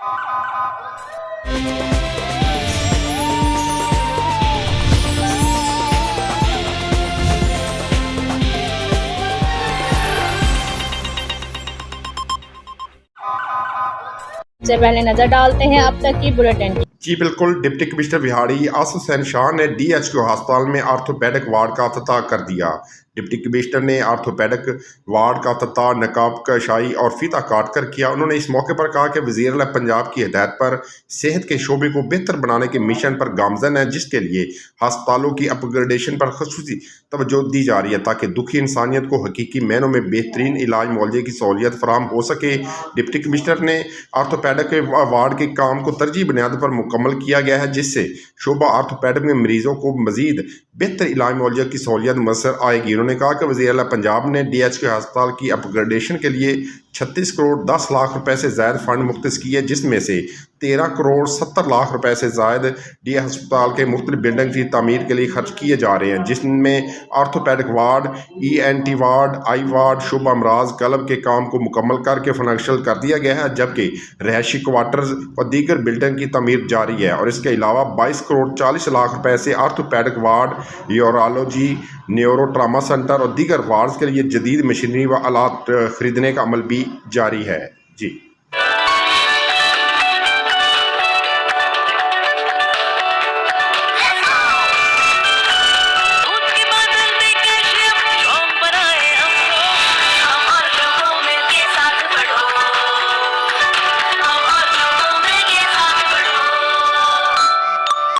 से पहले नजर डालते हैं अब तक की बुलेटिन। जी बिल्कुल। डिप्टी कमिश्नर विहाड़ी आसिफ हुसैन शाह ने DHQ अस्पताल में आर्थोपेडिक वार्ड का अफ्ताह कर दिया। डिप्टी कमिश्नर ने आर्थोपेडिक वार्ड का अफ्ताह नकाब कशाई और फीता काट कर किया। उन्होंने इस मौके पर कहा कि वज़ीर आला पंजाब की हिदायत पर सेहत के शोबे को बेहतर बनाने के मिशन पर गामजन है, जिसके लिए अस्पतालों की अपग्रेडेशन पर खसूसी तवज्जो दी जा रही है ताकि दुखी इंसानियत को हकीकी मायनों में बेहतरीन इलाज मुआवजे की सहूलियत फराहम हो सके। डिप्टी कमिश्नर ने आर्थोपेडिक वार्ड के काम को तरजीह बुनियाद पर मुकम्मल किया गया है, जिससे शोबा आर्थोपेडिक में मरीजों को मजीद बेहतर इलाज मुआवजा की सहूलियत मैसर आएगी। उन्होंने कहा कि वज़ीर आला पंजाब ने DHQ अस्पताल की अपग्रेडेशन के लिए 36 करोड़ 10 लाख रुपए से ज़ायद फंड मुख्तस किए, जिसमें से 13 करोड़ 70 लाख रुपए से ज़ायद डी अस्पताल के मुख्तलिफ बिल्डिंग की तमीर के लिए खर्च किए जा रहे हैं, जिसमें आर्थोपेडिक वार्ड, ENT वार्ड, आई वार्ड, शुबा अमराज कलब के काम को मुकम्मल करके फंक्शनल कर दिया गया है, जबकि रहायशी क्वार्टर्स और दीगर बिल्डिंग की तमीर जारी है। और इसके अलावा 22 करोड़ 40 लाख रुपए से orthopaedic ward, urology, neuro trauma centre और दीगर वार्ड्स के लिए जदीद मशीनरी व आलात खरीदने का अमल भी जारी है। जी।